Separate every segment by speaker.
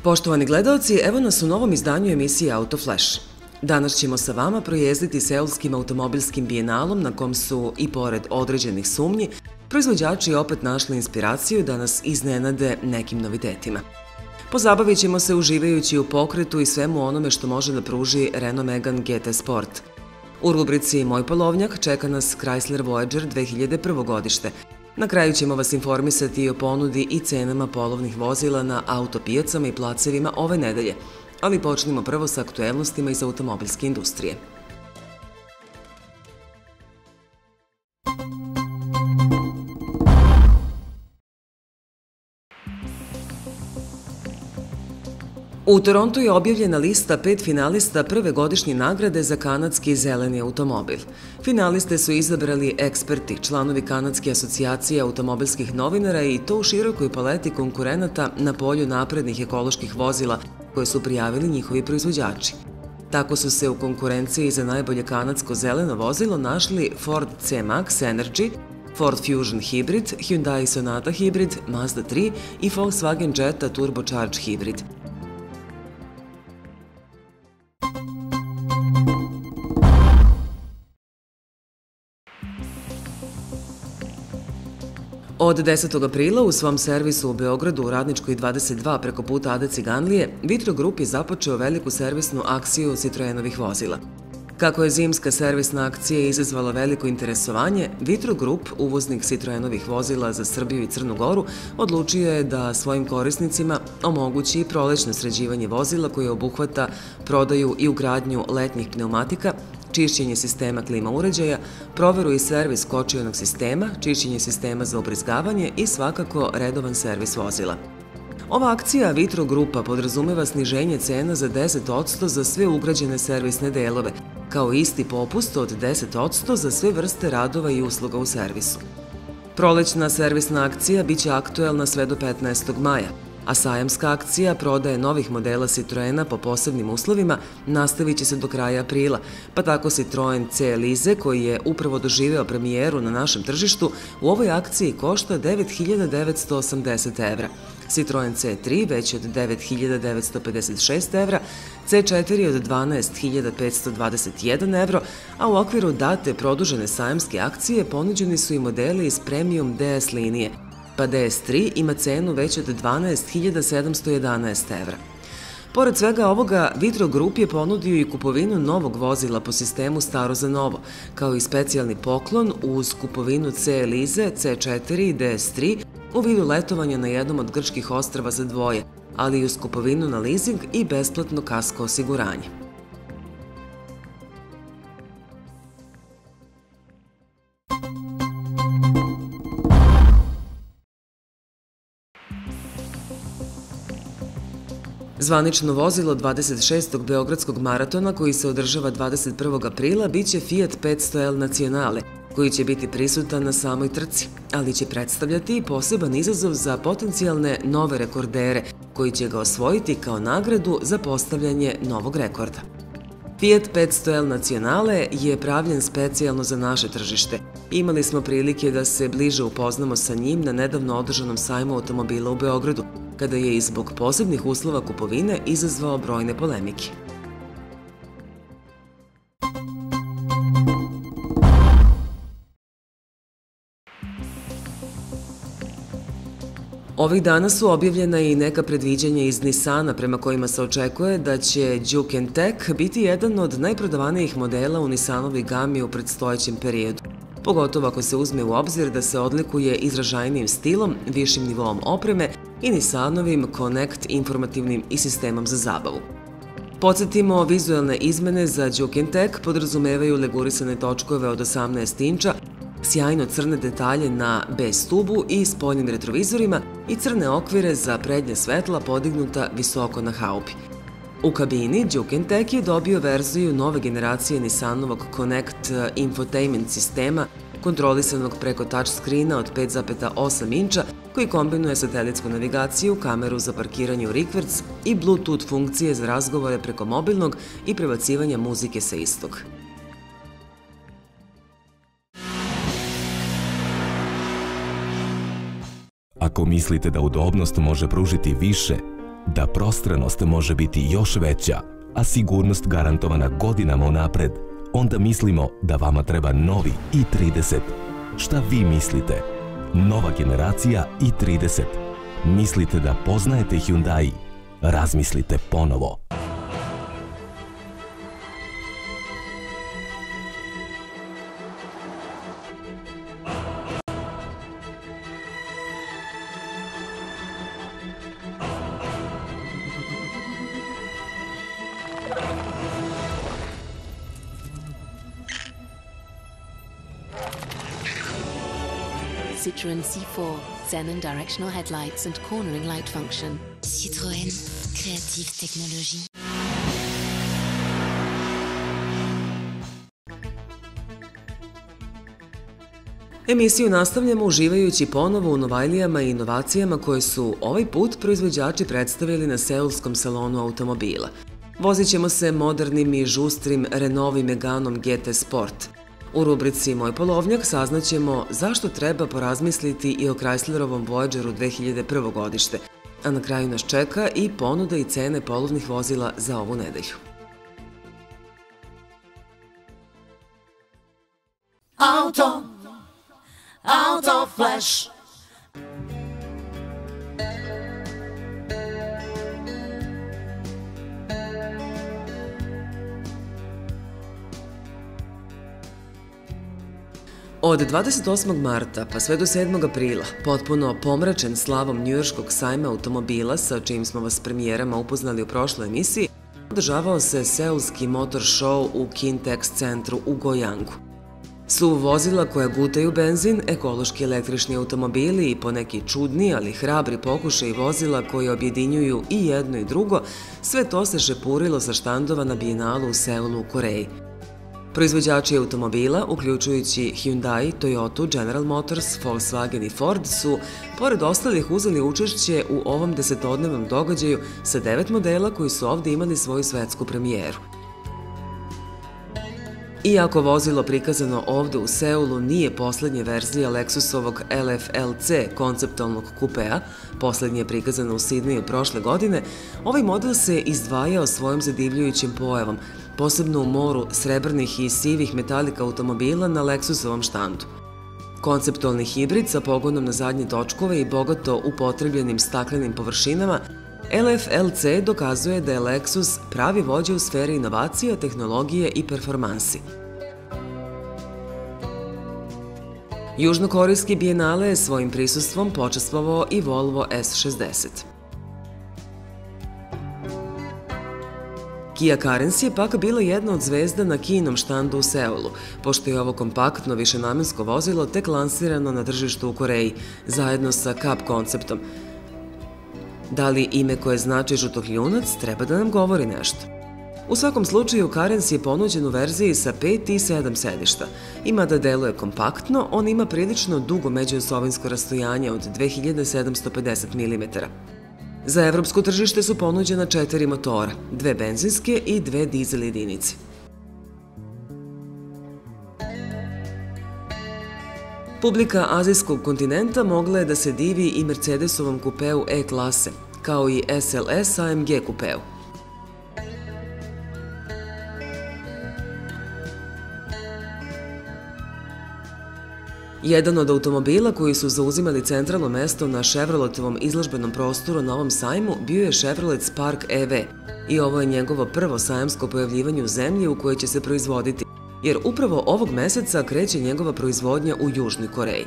Speaker 1: Poštovani gledaoci, evo nas u novom izdanju emisije Autoflash. Danas ćemo sa vama projezditi seulskim automobilskim bijenalom na kom su, i pored određenih sumnji, proizvođači opet našli inspiraciju da nas iznenade nekim novitetima. Pozabavit ćemo se uživajući u pokretu i svemu onome što može da pruži Renault Megane GT Sport. U rubrici Moj polovnjak čeka nas Chrysler Voyager 2001. godište. Na kraju ćemo vas informisati i o ponudi i cenama polovnih vozila na autopijacama i placevima ove nedelje. Ali počnimo prvo sa aktuelnostima iz automobilske industrije. U Torontu je objavljena lista 5 finalista prve godišnje nagrade za kanadski zeleni automobil. Finaliste su izabrali eksperti, članovi Kanadske asocijacije automobilskih novinara i to u širokoj paleti konkurenata na polju naprednih ekoloških vozila koje su prijavili njihovi proizvođači. Tako su se u konkurenciji za najbolje kanadsko zeleno vozilo našli Ford C-Max Energy, Ford Fusion Hybrid, Hyundai Sonata Hybrid, Mazda 3 i Volkswagen Jetta Turbocharged Hybrid. Od 10. aprila u svom servisu u Beogradu u Radničkoj 22 preko puta Ade Ciganlije, Vitro Group je započeo veliku servisnu akciju Citroenovih vozila. Kako je zimska servisna akcija izazvala veliko interesovanje, Vitro Group, uvoznik Citroenovih vozila za Srbiju i Crnu Goru, odlučio je da svojim korisnicima omogući prolećno sređivanje vozila koje obuhvata prodaju i ugradnju letnjih pneumatika, čišćenje sistema klima uređaja, proveru i servis kočionog sistema, čišćenje sistema za ubrizgavanje i svakako redovan servis vozila. Ova akcija Vitro Grupa podrazumeva sniženje cena za 10% za sve ugrađene servisne delove, kao isti popust od 10% za sve vrste radova i usluga u servisu. Prolećna servisna akcija biće aktuelna sve do 15. maja, a sajamska akcija prodaje novih modela Citroena po posebnim uslovima nastavit će se do kraja aprila, pa tako Citroen C Elize, koji je upravo doživeo premijeru na našem tržištu, u ovoj akciji košta 9.980 evra, Citroen C3 već od 9.956 evra, C4 od 12.521 evro, a u okviru date produžene sajamske akcije ponuđeni su i modeli iz Premium DS linije, pa DS3 ima cenu već od 12.711 evra. Pored svega ovoga, Vitro Group je ponudio i kupovinu novog vozila po sistemu staro za novo, kao i specijalni poklon uz kupovinu C Elize, C4 i DS3 u vidu letovanja na jednom od grčkih ostrava za dvoje, ali i uz kupovinu na leasing i besplatno kasko osiguranje. Zvanično vozilo 26. Beogradskog maratona koji se održava 21. aprila biće Fiat 500L Nacionale, koji će biti prisutan na samoj trci, ali će predstavljati i poseban izazov za potencijalne nove rekordere, koji će ga osvojiti kao nagradu za postavljanje novog rekorda. Fiat 500L Nacionale je pravljen specijalno za naše tržište. Imali smo prilike da se bliže upoznamo sa njim na nedavno održanom sajmu automobila u Beogradu, kada je i zbog posebnih uslova kupovine izazvao brojne polemike. Ovih dana su objavljena i neka predviđanja iz Nissana prema kojima se očekuje da će Juke & Tech biti jedan od najprodavanijih modela u Nissanovoj gami u predstojećem periodu, pogotovo ako se uzme u obzir da se odlikuje izražajnijim stilom, višim nivoom opreme i Nissanovim Connect informativnim i sistemom za zabavu. Podsjetimo, vizualne izmene za Juke & Tech podrazumevaju legurisane točkove od 18 inča, sjajno crne detalje na B stubu i spoljnim retrovizorima i crne okvire za prednja svetla podignuta visoko na haubi. U kabini Juke & Tech je dobio verziju nove generacije Nissanovog Connect infotainment sistema kontrolisanog preko touchscreena od 5,8 inča koji kombinuje satelitsku navigaciju, kameru za parkiranje u rikverc i Bluetooth funkcije za razgovore preko mobilnog i prebacivanja muzike sa istog.
Speaker 2: Ako mislite da udobnost može pružiti više, da prostranost može biti još veća, a sigurnost garantovana godinama unapred, onda mislimo da vama treba novi i30. Šta vi mislite? Nova generacija i30. Mislite da poznajete Hyundai? Razmislite ponovo.
Speaker 3: Citroën C4, Xenon directional headlights and cornering light function.
Speaker 4: Citroën, créative technologie.
Speaker 1: Emisiju nastavljamo uživajući ponovo u novajlijama i inovacijama koje su ovaj put proizvođači predstavili na seulskom salonu automobila. Vozit ćemo se modernim i žustrim Renault Meganom GT Sport. U rubrici Moj polovnjak saznaćemo zašto treba porazmisliti i o Chryslerovom Voyageru 2001. godište, a na kraju nas čeka i ponuda i cene polovnih vozila za ovu nedelju.
Speaker 5: Auto Flash.
Speaker 1: Od 28. marta pa sve do 7. aprila, potpuno pomračen slavom njujorškog sajma automobila sa čijim smo vas premijerama upoznali u prošloj emisiji, održavao se seulski motor show u Kintex centru u Gojangu. Su vozila koja gutaju benzin, ekološki električni automobili i poneki čudni, ali hrabri pokušaj vozila koje objedinjuju i jedno i drugo, sve to se šepurilo sa štandova na Bijenalu u Seulu u Koreji. Proizvođači automobila, uključujući Hyundai, Toyota, General Motors, Volkswagen i Ford, su, pored ostalih, uzeli učešće u ovom desetodnevnom događaju sa 9 modela koji su ovde imali svoju svetsku premijeru. Iako vozilo prikazano ovde u Seulu nije poslednja verzija Lexusovog LF-LC konceptualnog kupea, poslednje je prikazano u Sidneju prošle godine, ovaj model se izdvajao svojom zadivljujućim pojavom, posebno u moru srebrnih i sivih metalika automobila na Lexusovom štandu. Konceptualni hibrid sa pogonom na zadnje točkove i bogato upotrebljenim staklenim površinama, LF-LC dokazuje da je Lexus pravi vođa u sferi inovacija, tehnologije i performansi. Južnokorejski Bijenale je svojim prisustvom počastvovao i Volvo S60. Kia Carens je pak bila jedna od zvezda na Kiinom štandu u Seulu, pošto je ovo kompaktno višenamensko vozilo tek lansirano na tržištu u Koreji, zajedno sa Cup konceptom. Da li ime koje znači žutohljunac treba da nam govori nešto? U svakom slučaju, Carens je ponuđen u verziji sa 5 i 7 sedišta. I mada deluje kompaktno, on ima prilično dugo međuosovinsko rastojanje od 2750 mm. Za evropsko tržište su ponuđena 4 motora, 2 benzinske i 2 dizel jedinice. Publika azijskog kontinenta mogla je da se divi i Mercedesovom kupeu E-klase, kao i SLS AMG kupeu. Jedan od automobila koji su zauzimali centralno mesto na Chevroletovom izložbenom prostoru na ovom sajmu bio je Chevrolet Spark EV i ovo je njegovo prvo sajamsko pojavljivanje u zemlji u kojoj će se proizvoditi, jer upravo ovog meseca kreće njegova proizvodnja u Južnoj Koreji.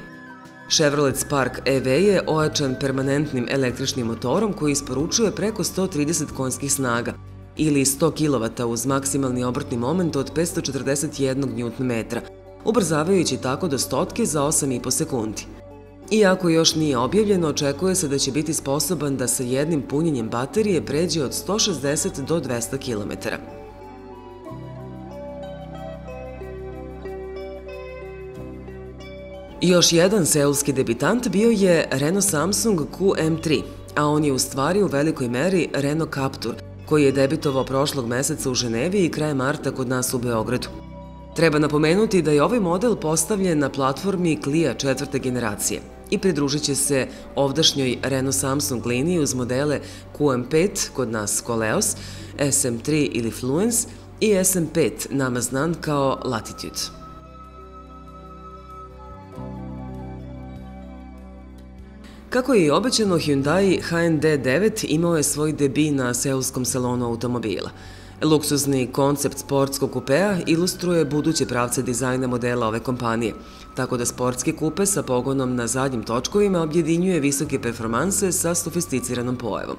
Speaker 1: Chevrolet Spark EV je ojačan permanentnim električnim motorom koji isporučuje preko 130 konjskih snaga ili 100 kW uz maksimalni obrtni moment od 541 Nm, ubrzavajući tako do stotke za 8,5 sekundi. Iako još nije objavljeno, očekuje se da će biti sposoban da sa jednim punjenjem baterije pređe od 160 do 200 km. Još jedan seulski debitant bio je Renault Samsung QM3, a on je u stvari u velikoj meri Renault Captur, koji je debitovao prošlog meseca u Ženevi i krajem marta kod nas u Beogradu. Treba napomenuti da je ovaj model postavljen na platformi Clio 4. generacije. i pridružit će se ovdašnjoj Renault Samsung liniji uz modele QM5, kod nas Koleos, SM3 ili Fluence i SM5, nama znan kao Latitude. Kako je i obećano, Hyundai HND9 imao je svoj debi na seulskom salonu automobila. Luksuzni koncept sportskog kupea ilustruje buduće pravce dizajna modela ove kompanije, tako da sportski kupe sa pogonom na zadnjim točkovima objedinjuje visoke performanse sa sofisticiranom pojavom.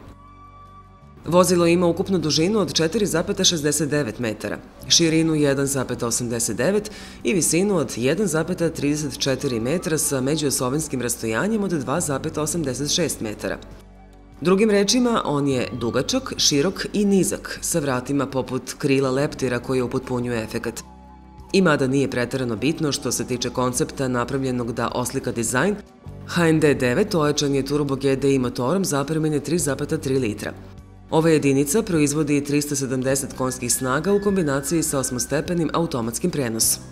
Speaker 1: Vozilo ima ukupnu dužinu od 4,69 metara, širinu 1,89 i visinu od 1,34 metra sa međuosovenskim rastojanjem od 2,86 metara. Drugim rečima, on je dugačak, širok i nizak, sa vratima poput krila leptira koje upotpunjuje efekat. I mada nije preterano bitno što se tiče koncepta napravljenog da oslika dizajn, HND9 ojačan je turbo GDI motorom zapremine 3,3 litra. Ova jedinica proizvodi 370 konjskih snaga u kombinaciji sa 8-stepenim automatskim prenosom.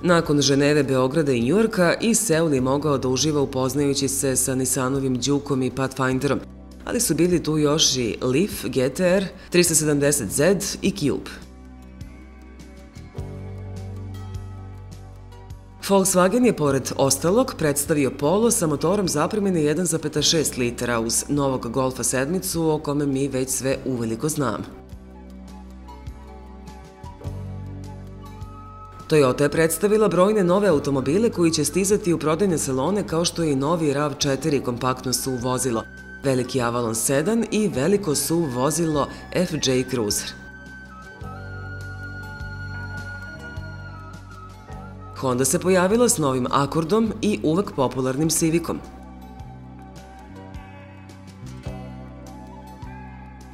Speaker 1: Nakon Ženeve, Beograda i Njujorka, i Seul je mogao da uživa upoznajući se sa Nissanovim Jukeom i Pathfinderom, ali su bili tu još i Leaf, GTR, 370Z i Cube. Volkswagen je pored ostalog predstavio Polo sa motorom zapremine 1,6 litara uz novog Golfa 7 o kome mi već sve uveliko znamo. Toyota je predstavila brojne nove automobile koji će stizati u prodajne salone kao što je i novi RAV4 kompaktno SUV vozilo, veliki Avalon sedan i veliko SUV vozilo FJ Cruiser. Honda se pojavila s novim Accordom i uvek popularnim Civicom.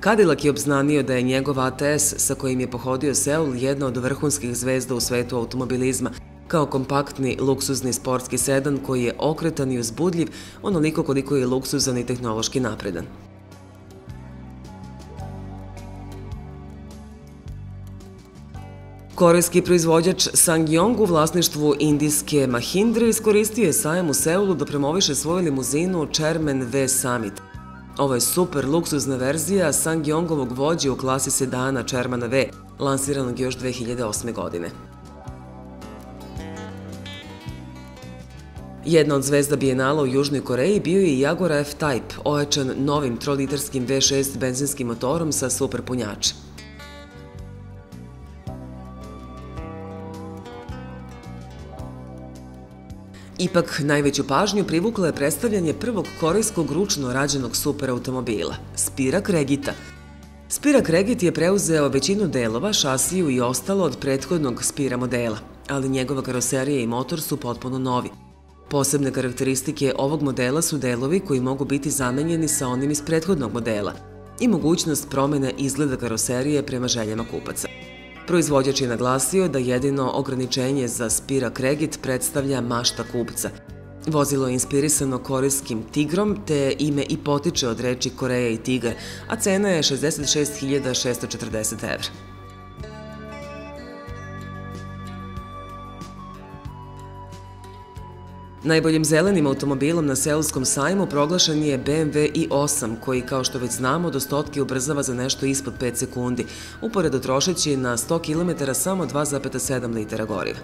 Speaker 1: Cadillac je obznanio da je njegov ATS, sa kojim je pohodio Seul, jedna od vrhunskih zvezda u svetu automobilizma, kao kompaktni, luksuzni sportski sedan koji je okretan i uzbudljiv, onoliko koliko je luksuzan i tehnološki napredan. Korejski proizvođač SsangYong u vlasništvu indijske Mahindra iskoristio je sajam u Seulu da promoviše svoju limuzinu Chairman V Summit. Ovo je super luksuzna verzija SsangYongovog vođe u klasi sedana Chairmana V, lansiranog još 2008. godine. Jedna od zvezda Bijenala u Južnoj Koreji bio je i Jaguar F-Type, ojačan novim 3-litarskim V6 benzinskim motorom sa super punjačem. Ipak, najveću pažnju privuklo je predstavljanje prvog korejskog ručno rađenog superautomobila, Spirak Regita. Spirak Regit je preuzeo većinu delova, šasiju i ostalo od prethodnog Spira modela, ali njegova karoserija i motor su potpuno novi. Posebne karakteristike ovog modela su delovi koji mogu biti zamenjeni sa onim iz prethodnog modela i mogućnost promene izgleda karoserije prema željama kupaca. Proizvođač je naglasio da jedino ograničenje za Spirak Regit predstavlja mašta kupca. Vozilo je inspirisano korejskim tigrom, te ime i potiče od reči Koreja i tigar, a cena je 66.640 evra. Najboljim zelenim automobilom na seulskom sajmu proglašen je BMW i8, koji, kao što već znamo, do stotke ubrzava za nešto ispod 5 sekundi, uporedo trošeći na 100 km samo 2,7 litara goriva.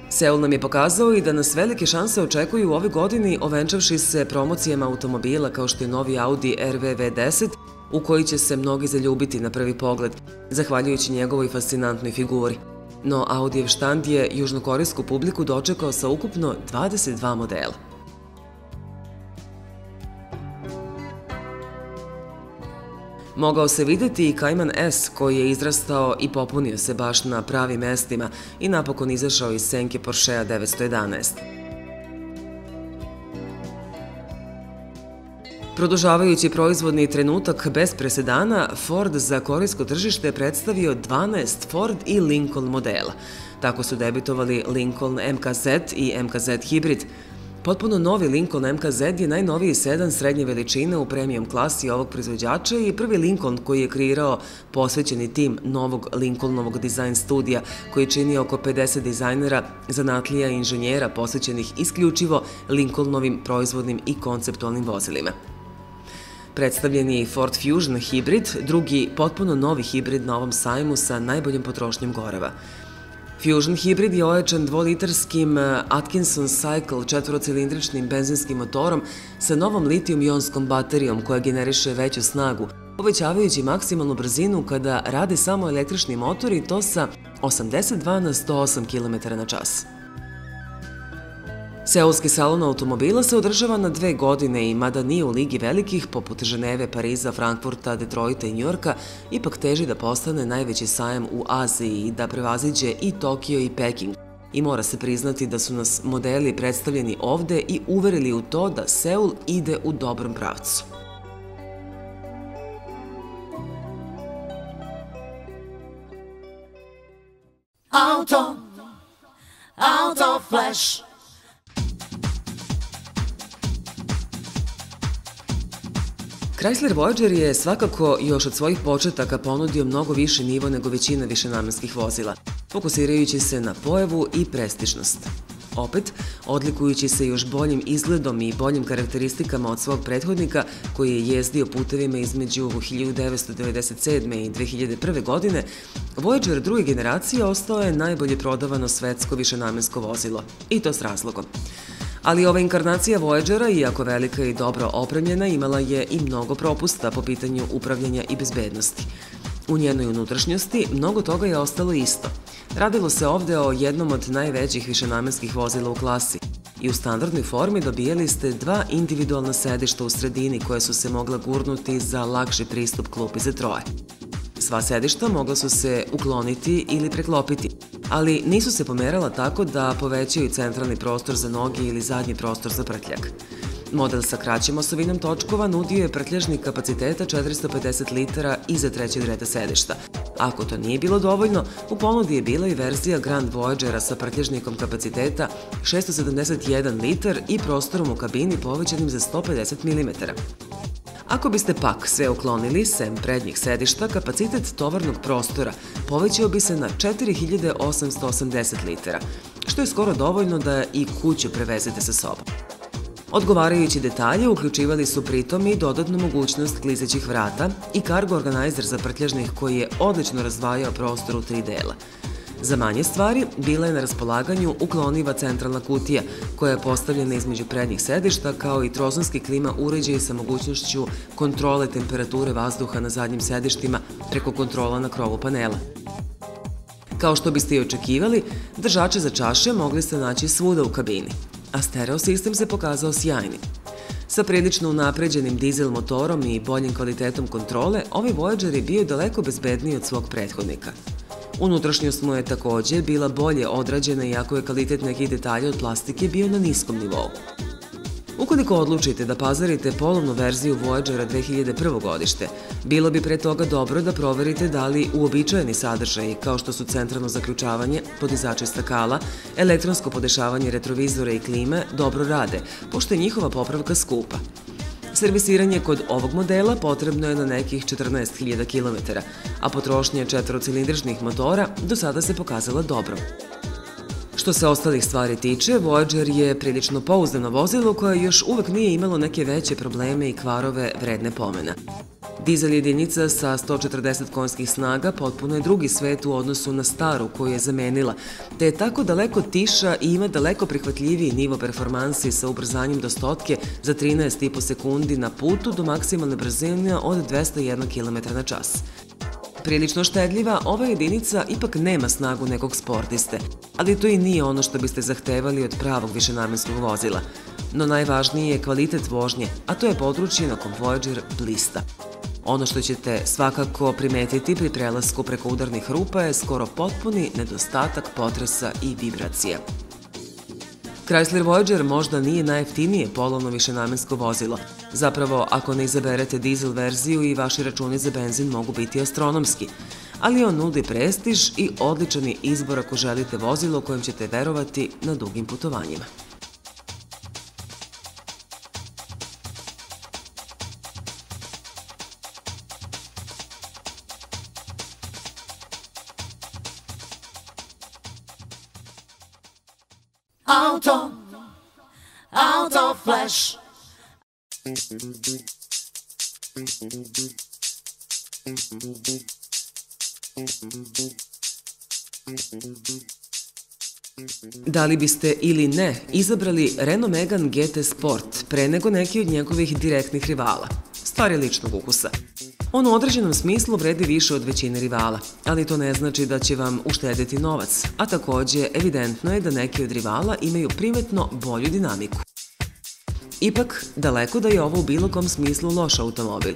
Speaker 1: Seul nam je pokazao i da nas velike šanse očekuju u ove godini, ovenčavši se promocijama automobila kao što je novi Audi RV V10, u koji će se mnogi zaljubiti na prvi pogled, zahvaljujući njegovoj fascinantnoj figuri. No Audijev štand je južnokorejsku publiku dočekao sa ukupno 22 modela. Mogao se videti i Cayman S, koji je izrastao i popunio se baš na pravim mestima i napokon izašao iz senke Porschea 911. Produžavajući proizvodni trenutak bez presedana, Ford za korejsko tržište predstavio 12 Ford i Lincoln modela. Tako su debitovali Lincoln MKZ i MKZ Hybrid. Potpuno novi Lincoln MKZ je najnoviji sedan srednje veličine u premium klasi ovog proizvođača i prvi Lincoln koji je kreirao posvećeni tim novog Lincolnovog dizajn studija koji čini oko 50 dizajnera, zanatlija i inženjera posvećenih isključivo Lincolnovim proizvodnim i konceptualnim vozilima. Predstavljen je i Ford Fusion hibrid, drugi potpuno novi hibrid na ovom sajmu sa najboljom potrošnjom goriva. Fusion hibrid je ojačan dvolitarskim Atkinson Cycle četvorocilindričnim benzinskim motorom sa novom litijum-ionskom baterijom koja generiše veću snagu, povećavajući maksimalnu brzinu kada rade samo električni motor i to sa 82 na 108 km/h. Seulski salon automobila se održava na 2 godine i mada nije u ligi velikih, poput Ženeve, Pariza, Frankfurta, Detroita i Njujorka, ipak teži da postane najveći sajam u Aziji i da prevaziđe i Tokio i Peking. I mora se priznati da su nas modeli predstavljeni ovde i uverili u to da Seul ide u dobrom pravcu.
Speaker 5: Auto Flash.
Speaker 1: Chrysler Voyager je svakako još od svojih početaka ponudio mnogo više nivo nego većina višenamenskih vozila, fokusirajući se na pojavu i prestižnost. Opet, odlikujući se još boljim izgledom i boljim karakteristikama od svog prethodnika koji je jezdio putevima između 1997. i 2001. godine, Voyager druge generacije ostao je najbolje prodavano svetsko višenamensko vozilo, i to s razlogom. Ali ova inkarnacija Voyagera, iako velika i dobro opremljena, imala je i mnogo propusta po pitanju upravljanja i bezbednosti. U njenoj unutrašnjosti mnogo toga je ostalo isto. Radilo se ovde o jednom od najvećih višenamenskih vozila u klasi i u standardnoj formi dobijali ste 2 individualna sedišta u sredini koje su se mogla gurnuti za lakši pristup klupi za troje. Sva sedišta mogla su se ukloniti ili preklopiti, ali nisu se pomerala tako da povećaju centralni prostor za noge ili zadnji prostor za prtljak. Model sa kraćim osovinom točkova nudio je prtljažnik kapaciteta 450 litara i za trećeg reda sedišta. Ako to nije bilo dovoljno, u ponudi je bila i verzija Grand Voyagera sa prtljažnikom kapaciteta 671 litar i prostorom u kabini povećanim za 150 mm. Ako biste pak sve uklonili, sem prednjih sedišta, kapacitet tovarnog prostora povećao bi se na 4880 litara, što je skoro dovoljno da i kuću prevezete sa sobom. Odgovarajući detalje uključivali su pritom i dodatnu mogućnost klizećih vrata i cargo organizer za prtljažnik koji je odlično razdvajao prostor u 3 dela. Za manje stvari bila je na raspolaganju ukloniva centralna kutija koja je postavljena između prednjih sedišta kao i trozonski klima uređaj sa mogućnošću kontrole temperature vazduha na zadnjim sedištima preko kontrola na krovu panela. Kao što biste i očekivali, držače za čaše mogli ste naći svuda u kabini, a stereo sistem se pokazao sjajnim. Sa prilično unapređenim dizel motorom i boljim kvalitetom kontrole, ovaj Voyager je bio daleko bezbedniji od svog prethodnika. Unutrašnjost mu je takođe bila bolje odrađena iako je kvalitet nekih detalja od plastike bio na niskom nivou. Ukoliko odlučite da pazarite polovnu verziju Voyagera 2001. godište, bilo bi pre toga dobro da proverite da li uobičajeni sadržaji, kao što su centralno zaključavanje, podizači stakala, elektronsko podešavanje retrovizora i klime, dobro rade, pošto je njihova popravka skupa. Servisiranje kod ovog modela potrebno je na nekih 14.000 km, a potrošnja četvorocilindričnih motora do sada se pokazala dobrom. Što se ostalih stvari tiče, Voyager je prilično pouzdano vozilo koje još uvek nije imalo neke veće probleme i kvarove vredne pomena. Dizel jedinica sa 140 konjskih snaga potpuno je drugi svet u odnosu na staru koju je zamenila, te je tako daleko tiša i ima daleko prihvatljiviji nivo performansi sa ubrzanjem do stotke za 13,5 sekundi na putu do maksimalne brzine od 201 km/h. Prilično štedljiva, ova jedinica ipak nema snagu nekog sportiste, ali to i nije ono što biste zahtevali od pravog višenamenskog vozila. No najvažniji je kvalitet vožnje, a to je područje na kom Voyager blista. Ono što ćete svakako primetiti pri prelasku preko udarnih rupa je skoro potpuni nedostatak potresa i vibracija. Chrysler Voyager možda nije najjeftinije polovno višenamensko vozilo. Zapravo, ako ne izaberete dizel verziju i vaši računi za benzin mogu biti astronomski, ali on nudi prestiž i odličan je izbor ako želite vozilo kojem ćete verovati na dugim putovanjima.
Speaker 5: Auto Flash.
Speaker 1: Da li biste ili ne izabrali Renault Megane GT Sport pre nego neki od njegovih direktnih rivala? Stvar je ličnog ukusa. On u određenom smislu vredi više od većine rivala, ali to ne znači da će vam uštedeti novac, a takođe evidentno je da neki od rivala imaju primetno bolju dinamiku. Ipak, daleko da je ovo u bilo kom smislu loš automobil.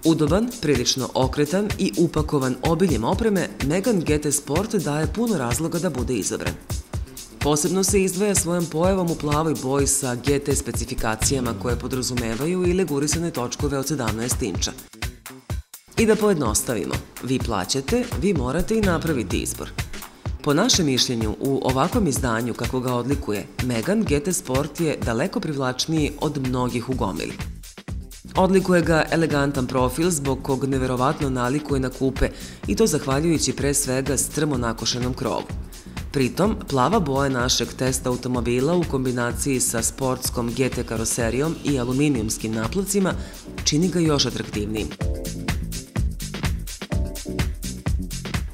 Speaker 1: Udoban, prilično okretan i upakovan obiljem opreme, Megane GT Sport daje puno razloga da bude izabran. Posebno se izdvaja svojom pojavom u plavoj boji sa GT specifikacijama koje podrazumevaju i legurisane točkove od 17 inča. I da pojednostavimo, vi plaćate, vi morate i napraviti izbor. Po našem mišljenju, u ovakvom izdanju kako ga odlikuje, Megane GT Sport je daleko privlačniji od mnogih u gomili. Odlikuje ga elegantan profil zbog kog neverovatno nalikuje na kupe i to zahvaljujući pre svega strmo nakošenom krovu. Pritom, plava boja našeg testa automobila u kombinaciji sa sportskom GT karoserijom i aluminijumskim naplavcima čini ga još atraktivnijim.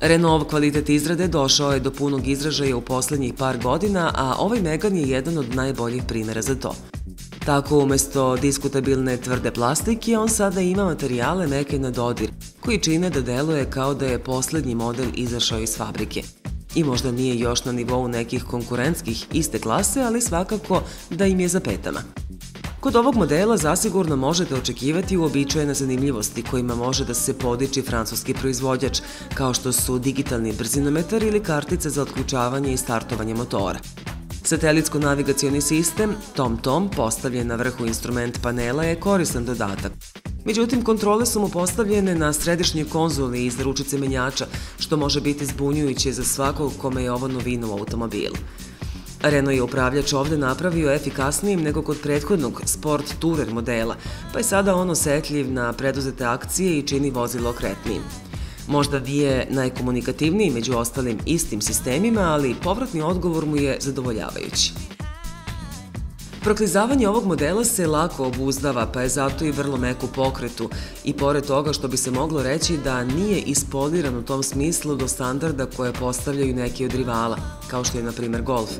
Speaker 1: Renault kvalitet izrade došao je do punog izražaja u poslednjih par godina, a ovaj Megane je jedan od najboljih primera za to. Tako, umesto diskutabilne tvrde plastike, on sada ima materijale meke na dodir, koji čine da deluje kao da je poslednji model izašao iz fabrike. I možda nije još na nivou nekih konkurentskih iste klase, ali svakako da im je za petama. Kod ovog modela zasigurno možete očekivati uobičajene zanimljivosti kojima može da se podiči francuski proizvođač, kao što su digitalni brzinometar ili kartica za otključavanje i startovanje motora. Satelitsko-navigacioni sistem TomTom, postavljen na vrhu instrument panela, je koristan dodatak. Međutim, kontrole su mu postavljene na središnjoj konzoli iza ručice menjača, što može biti zbunjujuće za svakog kome je ovo novina u automobilu. Renault je upravljač ovde napravio efikasnijim nego kod prethodnog Sport Tourer modela, pa je sada on osetljiv na preduzete akcije i čini vozilo okretnijim. Možda nije najkomunikativniji među ostalim istim sistemima, ali povratni odgovor mu je zadovoljavajući. Proklizavanje ovog modela se lako obuzdava, pa je zato i vrlo mek u pokretu i pored toga što bi se moglo reći da nije ispoliran u tom smislu do standarda koje postavljaju neki od rivala, kao što je na primer Golf.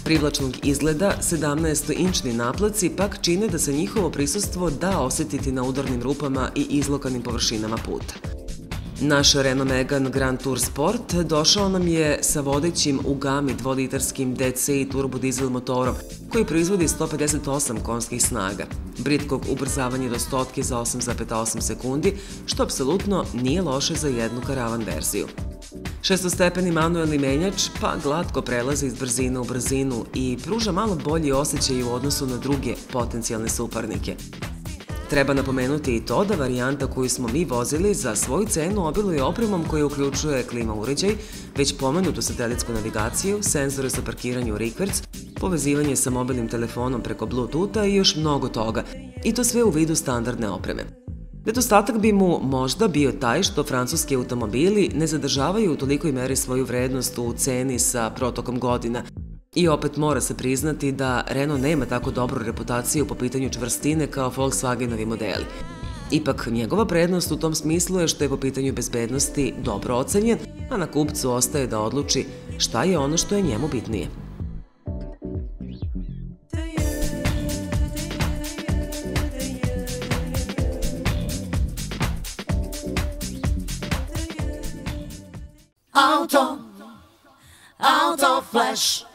Speaker 1: Privlačnog izgleda, 17-inčni naplaci pak čine da se njihovo prisustvo da osetiti na udarnim rupama i izlokanim površinama puta. Naš Renault Megane Grand Tour Sport došao nam je sa vodećim u gami dvolitarskim DCi turbodizel motorom koji proizvodi 158 konjskih snaga, britkog ubrzavanja do stotke za 8,8 sekundi, što apsolutno nije loše za jednu karavan verziju. Šestostepeni manuelni menjač pa glatko prelazi iz brzine u brzinu i pruža malo bolji osjećaj u odnosu na druge potencijalne suparnike. Treba napomenuti i to da varijanta koju smo mi vozili za svoju cenu obiluje opremom koja uključuje klima uređaj, već pomenutu satelitsku navigaciju, senzore za parkiranje u rikverc, povezivanje sa mobilnim telefonom preko Bluetootha i još mnogo toga, i to sve u vidu standardne opreme. Nedostatak bi mu možda bio taj što francuski automobili ne zadržavaju u tolikoj meri svoju vrednost u ceni sa protokom godina. I opet mora se priznati da Renault nema tako dobru reputaciju po pitanju čvrstine kao Volkswagenovi modeli. Ipak, njegova prednost u tom smislu je što je po pitanju bezbednosti dobro ocenjen, a na kupcu ostaje da odluči šta je ono što je njemu bitnije.
Speaker 5: Auto Flash.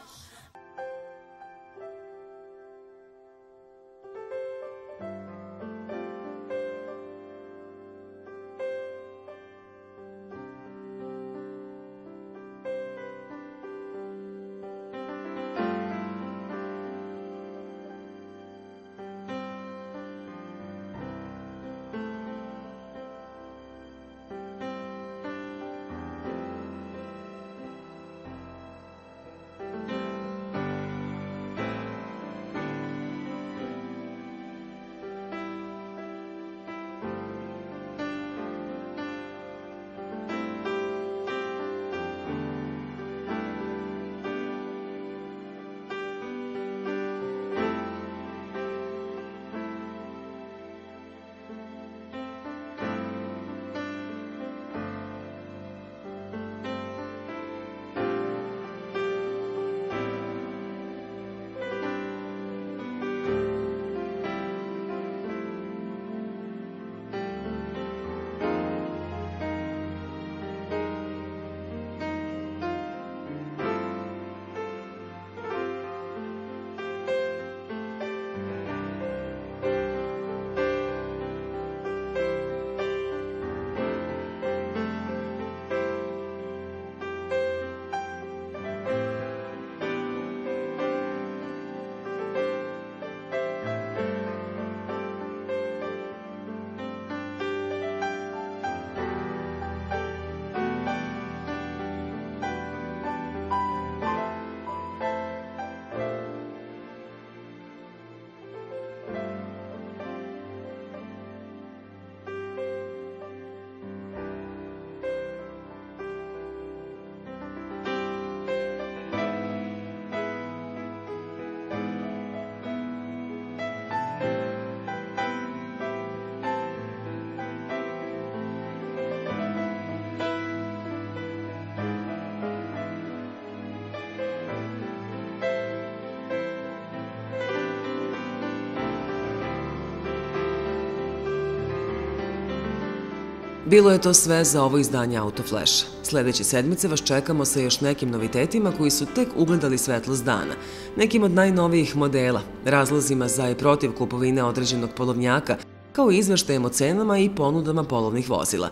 Speaker 1: Bilo je to sve za ovo izdanje Autoflasha. Sljedeće sedmice vas čekamo sa još nekim novitetima koji su tek ugledali svetlost dana, nekim od najnovijih modela, razlozima za i protiv kupovine određenog polovnjaka, kao i izveštajem o cenama i ponudama polovnih vozila.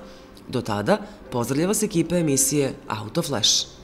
Speaker 1: Do tada, pozdravlja vas ekipa emisije Autoflash.